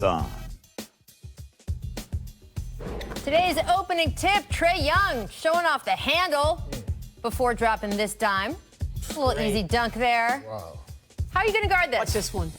Done. Today's opening tip, Trey Young showing off the handle before dropping this dime. A little easy dunk there. Wow. How are you going to guard this? Watch this one.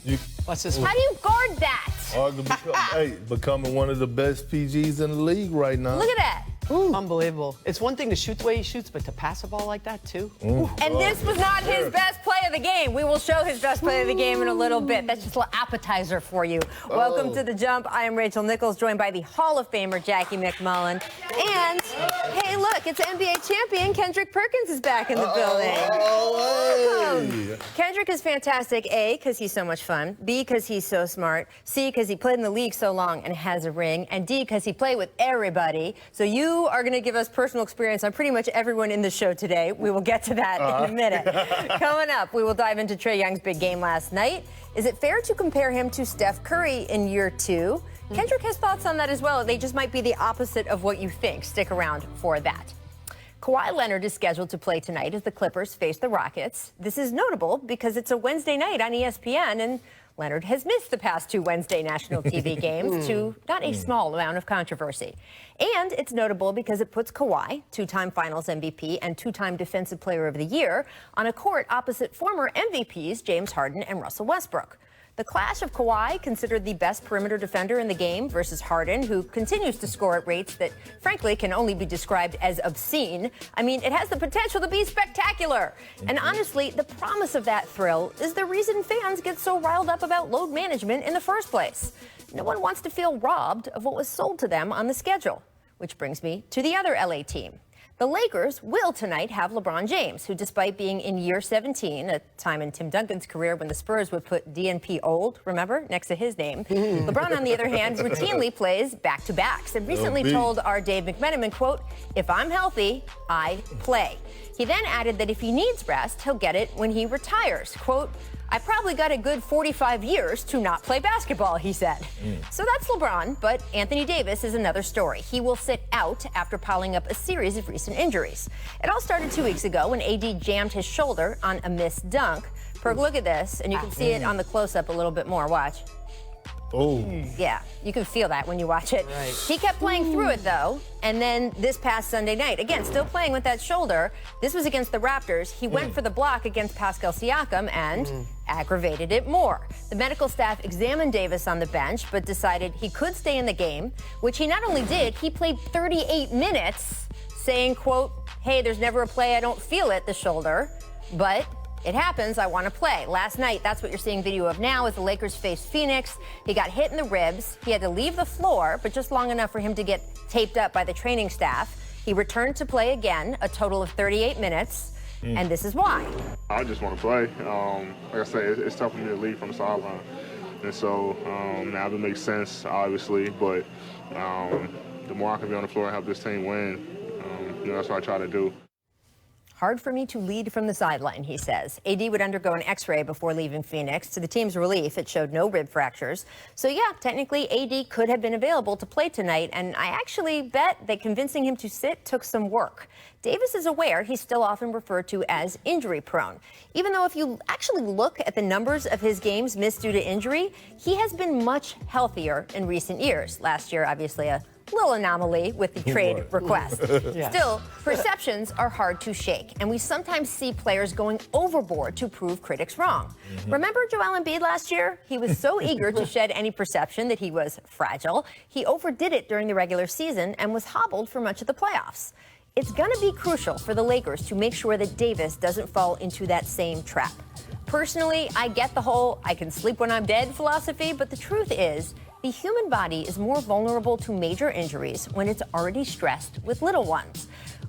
Watch this one. How do you guard that? Becoming one of the best PGs in the league right now. Look at that. Ooh. Unbelievable. It's one thing to shoot the way he shoots, but to pass a ball like that, too. And this was not his best play of the game. We will show his best play of the game in a little bit. That's just a little appetizer for you. Welcome to The Jump. I am Rachel Nichols, joined by the Hall of Famer Jackie McMullen. And, hey, look, it's NBA champion Kendrick Perkins is back in the building. Welcome. Kendrick is fantastic, A, because he's so much fun, B, because he's so smart, C, because he played in the league so long and has a ring, and D, because he played with everybody. So you are going to give us personal experience on pretty much everyone in the show today. We will get to that in a minute. Coming up, we will dive into Trey Young's big game last night. Is it fair to compare him to Steph Curry in year two? Kendrick has thoughts on that as well. They just might be the opposite of what you think. Stick around for that. Kawhi Leonard is scheduled to play tonight as the Clippers face the Rockets. This is notable because it's a Wednesday night on ESPN, and Leonard has missed the past two Wednesday national TV games to not a small amount of controversy. And it's notable because it puts Kawhi, two-time Finals MVP and two-time Defensive Player of the Year, on a court opposite former MVPs James Harden and Russell Westbrook. The clash of Kawhi, considered the best perimeter defender in the game, versus Harden, who continues to score at rates that, frankly, can only be described as obscene. I mean, it has the potential to be spectacular. And honestly, the promise of that thrill is the reason fans get so riled up about load management in the first place. No one wants to feel robbed of what was sold to them on the schedule. Which brings me to the other LA team. The Lakers will tonight have LeBron James, who, despite being in year 17, a time in Tim Duncan's career when the Spurs would put DNP old, remember, next to his name. LeBron, on the other hand, routinely plays back-to-backs and recently told our Dave McMenamin, quote, "If I'm healthy, I play." He then added that if he needs rest, he'll get it when he retires. Quote, "I probably got a good 45 years to not play basketball," he said. So that's LeBron, but Anthony Davis is another story. He will sit out after piling up a series of recent injuries. It all started 2 weeks ago when AD jammed his shoulder on a missed dunk. Perk, look at this, and you can see it on the close-up a little bit more. Watch. Oh. Yeah, you can feel that when you watch it. Right. He kept playing through it, though, and then this past Sunday night, again, still playing with that shoulder. This was against the Raptors. He went for the block against Pascal Siakam and aggravated it more. The medical staff examined Davis on the bench, but decided he could stay in the game, which he not only did, he played 38 minutes, saying, quote, "Hey, there's never a play I don't feel it, the shoulder, but it happens, I want to play." Last night, that's what you're seeing video of now, as the Lakers faced Phoenix. He got hit in the ribs. He had to leave the floor, but just long enough for him to get taped up by the training staff. He returned to play again, a total of 38 minutes, and this is why. I just want to play. Like I said, it's tough for me to leave from the sideline. And so now it makes sense, obviously, but the more I can be on the floor and help this team win, that's what I try to do. Hard for me to lead from the sideline, he says. AD would undergo an X-ray before leaving Phoenix. To the team's relief, it showed no rib fractures. So yeah, technically AD could have been available to play tonight, and I actually bet that convincing him to sit took some work. Davis is aware he's still often referred to as injury-prone. Even though if you actually look at the numbers of his games missed due to injury, he has been much healthier in recent years. Last year, obviously, a little anomaly with the trade request. Still, perceptions are hard to shake, and we sometimes see players going overboard to prove critics wrong. Remember Joel Embiid last year? He was so eager to shed any perception that he was fragile. He overdid it during the regular season and was hobbled for much of the playoffs. It's going to be crucial for the Lakers to make sure that Davis doesn't fall into that same trap. Personally, I get the whole "I can sleep when I'm dead" philosophy, but the truth is, the human body is more vulnerable to major injuries when it's already stressed with little ones,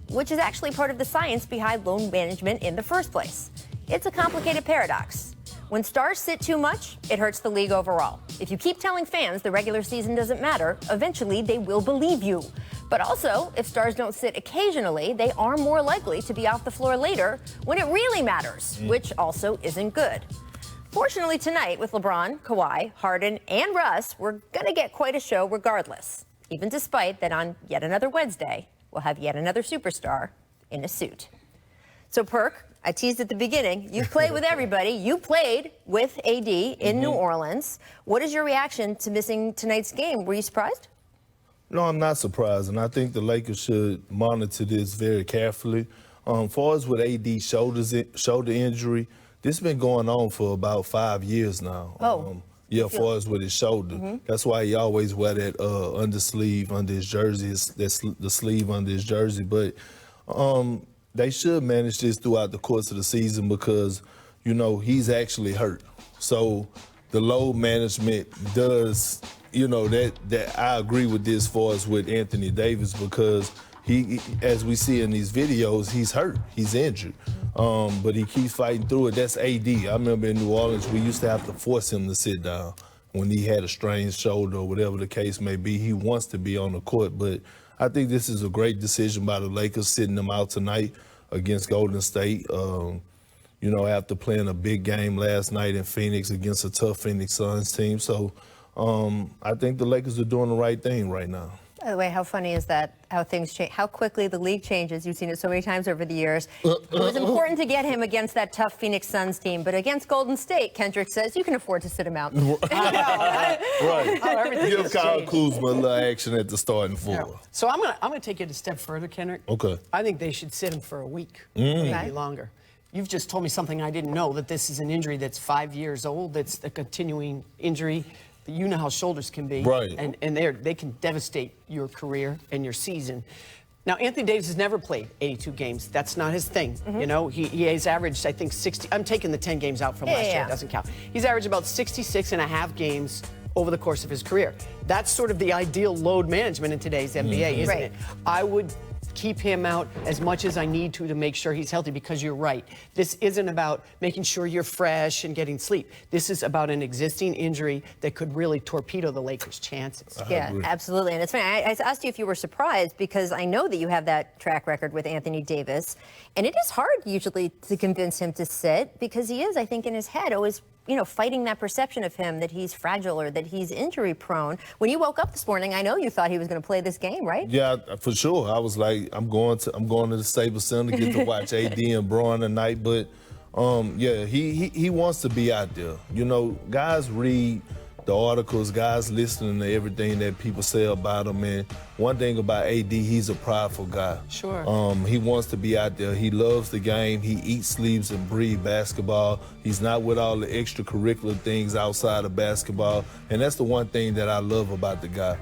which is actually part of the science behind load management in the first place. It's a complicated paradox. When stars sit too much, it hurts the league overall. If you keep telling fans the regular season doesn't matter, eventually they will believe you. But also, if stars don't sit occasionally, they are more likely to be off the floor later when it really matters, which also isn't good. Fortunately tonight, with LeBron, Kawhi, Harden, and Russ, we're going to get quite a show regardless, even despite that on yet another Wednesday, we'll have yet another superstar in a suit. So, Perk, I teased at the beginning. You played with everybody. You played with AD in New Orleans. What is your reaction to missing tonight's game? Were you surprised? No, I'm not surprised, and I think the Lakers should monitor this very carefully. Far as with AD shoulder injury, this has been going on for about 5 years now. Yeah, far as with his shoulder. That's why he always wear that undersleeve under his jersey, that's the sleeve under his jersey. But they should manage this throughout the course of the season because, you know, he's actually hurt. So the load management does, you know, that I agree with this far as with Anthony Davis because he, as we see in these videos, he's hurt, he's injured. But he keeps fighting through it. That's AD. I remember in New Orleans, we used to have to force him to sit down when he had a strained shoulder or whatever the case may be. He wants to be on the court, but I think this is a great decision by the Lakers sitting them out tonight against Golden State. You know, after playing a big game last night in Phoenix against a tough Phoenix Suns team. So I think the Lakers are doing the right thing right now. By the way, how funny is that, how things change, how quickly the league changes. You've seen it so many times over the years. It was important to get him against that tough Phoenix Suns team, but against Golden State, Kendrick says you can afford to sit him out. Right. Give Kyle Kuzma a little action at the starting four. Yeah. So I'm gonna take it a step further, Kendrick. Okay. I think they should sit him for a week, maybe longer. You've just told me something I didn't know, that this is an injury that's 5 years old, that's a continuing injury. You know how shoulders can be, right? And they can devastate your career and your season. Now, Anthony Davis has never played 82 games. That's not his thing. You know, he has averaged, I think, 60. I'm taking the 10 games out from last year. It doesn't count. He's averaged about 66 and a half games over the course of his career. That's sort of the ideal load management in today's NBA, isn't it? I would keep him out as much as I need to make sure he's healthy, because you're right. This isn't about making sure you're fresh and getting sleep. This is about an existing injury that could really torpedo the Lakers' chances. Yeah, absolutely. And it's funny, I asked you if you were surprised because I know that you have that track record with Anthony Davis, and it is hard usually to convince him to sit because he is, I think, in his head always, you know, fighting that perception of him that he's fragile or that he's injury prone. When you woke up this morning, I know you thought he was going to play this game, right? Yeah, for sure. I was like, I'm going to the Staples Center to get to watch AD and Braun tonight. But yeah, he wants to be out there. You know, guys read the articles, guys listening to everything that people say about him. And one thing about AD, he's a prideful guy. Sure. He wants to be out there. He loves the game. He eats, sleeps, and breathes basketball. He's not with all the extracurricular things outside of basketball. And that's the one thing that I love about the guy.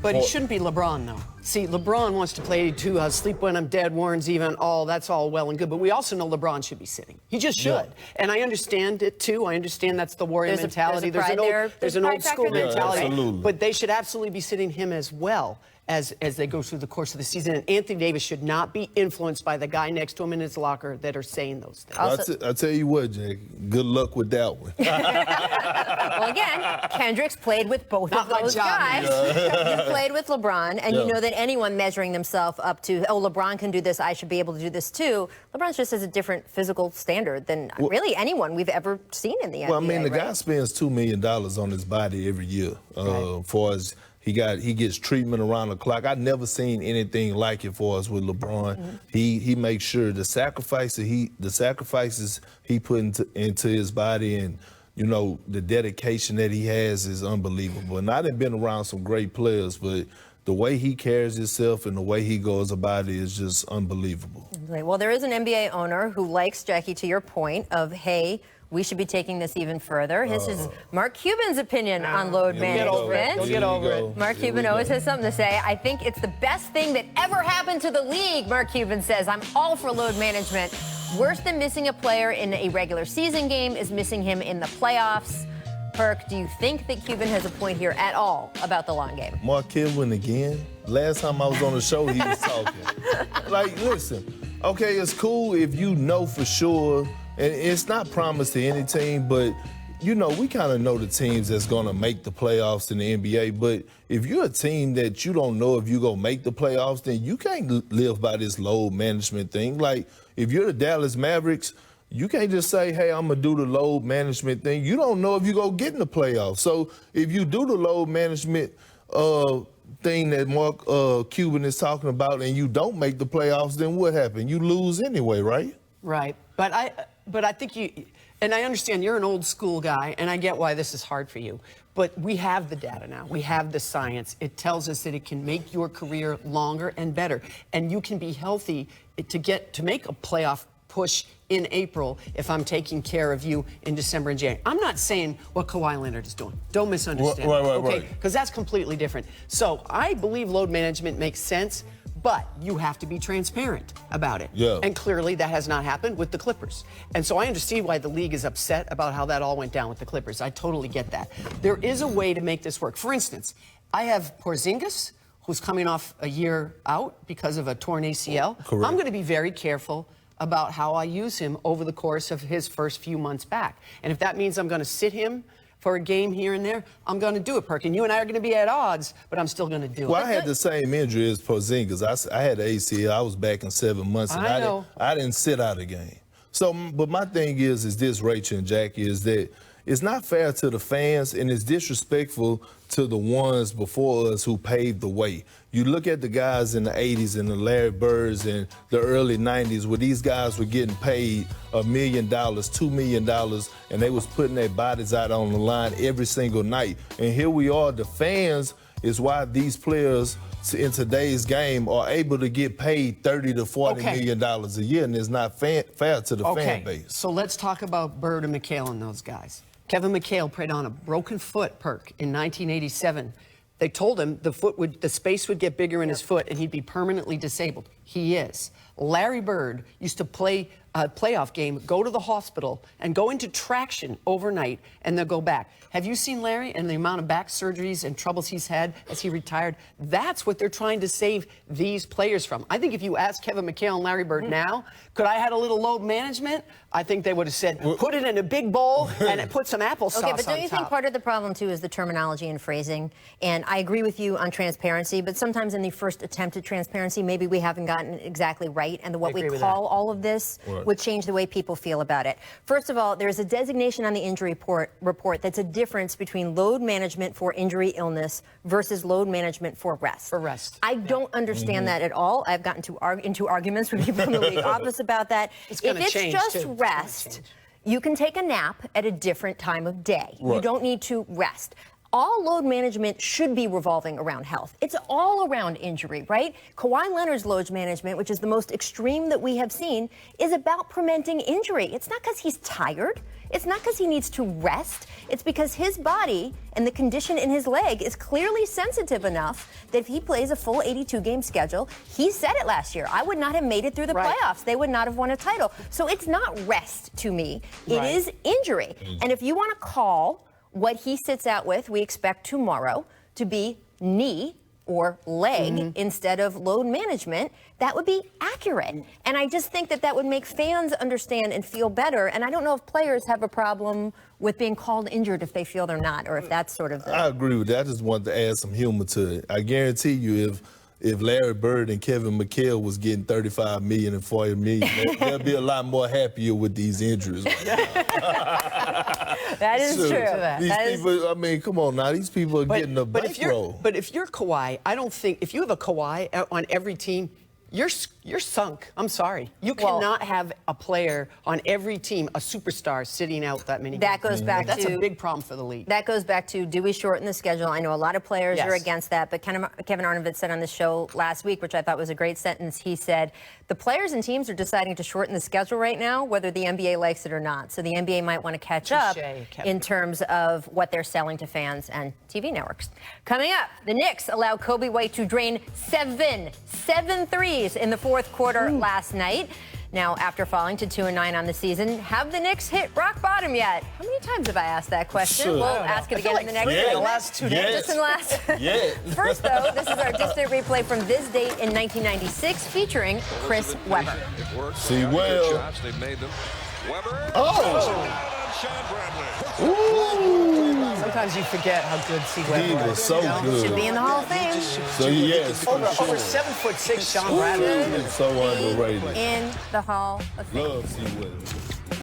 But he shouldn't be LeBron, though. See, LeBron wants to play 82, sleep when I'm dead, Warren's even, that's all well and good. But we also know LeBron should be sitting. He just should. Yeah. And I understand it, too. I understand that's the Warrior mentality. There's an old school mentality. Absolutely. But they should absolutely be sitting him as well as they go through the course of the season. And Anthony Davis should not be influenced by the guy next to him in his locker that are saying those things. I tell you what, Jake, good luck with that one. Well, again, Kendrick's played with both of those guys. You played with LeBron, and you know that anyone measuring themselves up to, oh, LeBron can do this, I should be able to do this too. LeBron just has a different physical standard than really anyone we've ever seen in the NBA. Well, I mean, the guy spends $2 million on his body every year. For as he gets treatment around the clock. I've never seen anything like it for us with LeBron. He makes sure the sacrifices he put into his body, and you know, the dedication that he has is unbelievable. And I've been around some great players, but the way he carries himself and the way he goes about it is just unbelievable. Well, there is an NBA owner who likes, Jackie, to your point of, hey, we should be taking this even further. This is Mark Cuban's opinion on load management. Get over it. Mark Cuban always has something to say. I think it's the best thing that ever happened to the league, Mark Cuban says. I'm all for load management. Worse than missing a player in a regular season game is missing him in the playoffs. Perk, do you think that Cuban has a point here at all about the long game? Mark Cuban again? Last time I was on the show, he was talking. Like, listen, okay, it's cool if you know for sure, and it's not promised to any team, but, you know, we kind of know the teams that's going to make the playoffs in the NBA. But if you're a team that you don't know if you're going to make the playoffs, then you can't live by this load management thing. Like, if you're the Dallas Mavericks, you can't just say, hey, I'm going to do the load management thing. You don't know if you're going to get in the playoffs. So if you do the load management, thing that Mark Cuban is talking about and you don't make the playoffs, then what happened? You lose anyway, right? Right. But I think you, and I understand you're an old school guy, and I get why this is hard for you. But we have the data now. We have the science. It tells us that it can make your career longer and better. And you can be healthy to make a playoff push in April if I'm taking care of you in December and January. I'm not saying what Kawhi Leonard is doing. Don't misunderstand. Right. Because that's completely different. So I believe load management makes sense, but you have to be transparent about it. Yeah. And clearly that has not happened with the Clippers. And so I understand why the league is upset about how that all went down with the Clippers. I totally get that. There is a way to make this work. For instance, I have Porzingis, who's coming off a year out because of a torn ACL. Correct. I'm going to be very careful about how I use him over the course of his first few months back. And if that means I'm going to sit him for a game here and there, I'm going to do it, Perkins. You and I are going to be at odds, but I'm still going to do it. Well, I had the same injury as Porzingis. I had the ACL. I was back in 7 months, and I didn't sit out a game. So, but my thing is this, Rachel and Jackie, is that it's not fair to the fans, and it's disrespectful to the ones before us who paved the way. You look at the guys in the 80s and the Larry Birds and the early 90s where these guys were getting paid $1 million, $2 million, and they was putting their bodies out on the line every single night. And here we are, the fans is why these players in today's game are able to get paid $30 to $40 million a year, and it's not fair to the fan base. So let's talk about Bird and McHale and those guys. Kevin McHale played on a broken foot, Perk, in 1987. They told him the space would get bigger in his foot and he'd be permanently disabled. He is. Larry Bird used to play a playoff game, go to the hospital, and go into traction overnight, and then go back. Have you seen Larry and the amount of back surgeries and troubles he's had as he retired? That's what they're trying to save these players from. I think if you ask Kevin McHale and Larry Bird now, could I had a little load management? I think they would have said, put it in a big bowl and put some applesauce on top. Okay, but don't you think part of the problem, too, is the terminology and phrasing? And I agree with you on transparency, but sometimes in the first attempt at transparency, maybe we haven't gotten it exactly right, and what we call all of this would change the way people feel about it. First of all, there's a designation on the injury report that's a difference between load management for injury illness versus load management for rest. I don't understand that at all. I've gotten into arguments with people in the league office about that. If it's just rest, you can take a nap at a different time of day. You don't need to rest. All load management should be revolving around health. It's all around injury, right? Kawhi Leonard's load management, which is the most extreme that we have seen, is about preventing injury. It's not because he's tired. It's not because he needs to rest. It's because his body and the condition in his leg is clearly sensitive enough that if he plays a full 82-game schedule, he said it last year, I would not have made it through the playoffs. They would not have won a title. So it's not rest to me. It is injury. And if you want to call what he sits out with, we expect tomorrow to be knee or leg instead of load management, that would be accurate. And I just think that would make fans understand and feel better. And I don't know if players have a problem with being called injured if they feel they're not, or if that's sort of I agree with that. I just wanted to add some humor to it. I guarantee you if Larry Bird and Kevin McHale was getting $35 million and $40 million, they'll be a lot more happier with these injuries. That is true. These people, I mean, come on now. These people are getting a bankroll. But if you're Kawhi, I don't think, if you have a Kawhi on every team, you're sunk. I'm sorry. You cannot have a player on every team, a superstar, sitting out that many games. That goes back That's a big problem for the league. That goes back to, do we shorten the schedule? I know a lot of players are against that, but Kevin Arnovitz said on the show last week, which I thought was a great sentence, he said, the players and teams are deciding to shorten the schedule right now, whether the NBA likes it or not. So the NBA might want to catch up in terms of what they're selling to fans and TV networks. Coming up, the Knicks allowed Kobe White to drain seven threes in the fourth quarter last night. Now, after falling to 2-9 on the season, have the Knicks hit rock bottom yet? How many times have I asked that question? We'll ask it again in the next segment. The last 2 days. Just in the last. First, though, this is our distant replay from this date in 1996, featuring Chris Webber. See, well. They've made them. Webber. Sometimes you forget how good C. Webber He was so good. Should be in the Hall of Fame. So, yes, over 7'6" Sean Bradley. So underrated. In the Hall of Fame. Love C. Webber.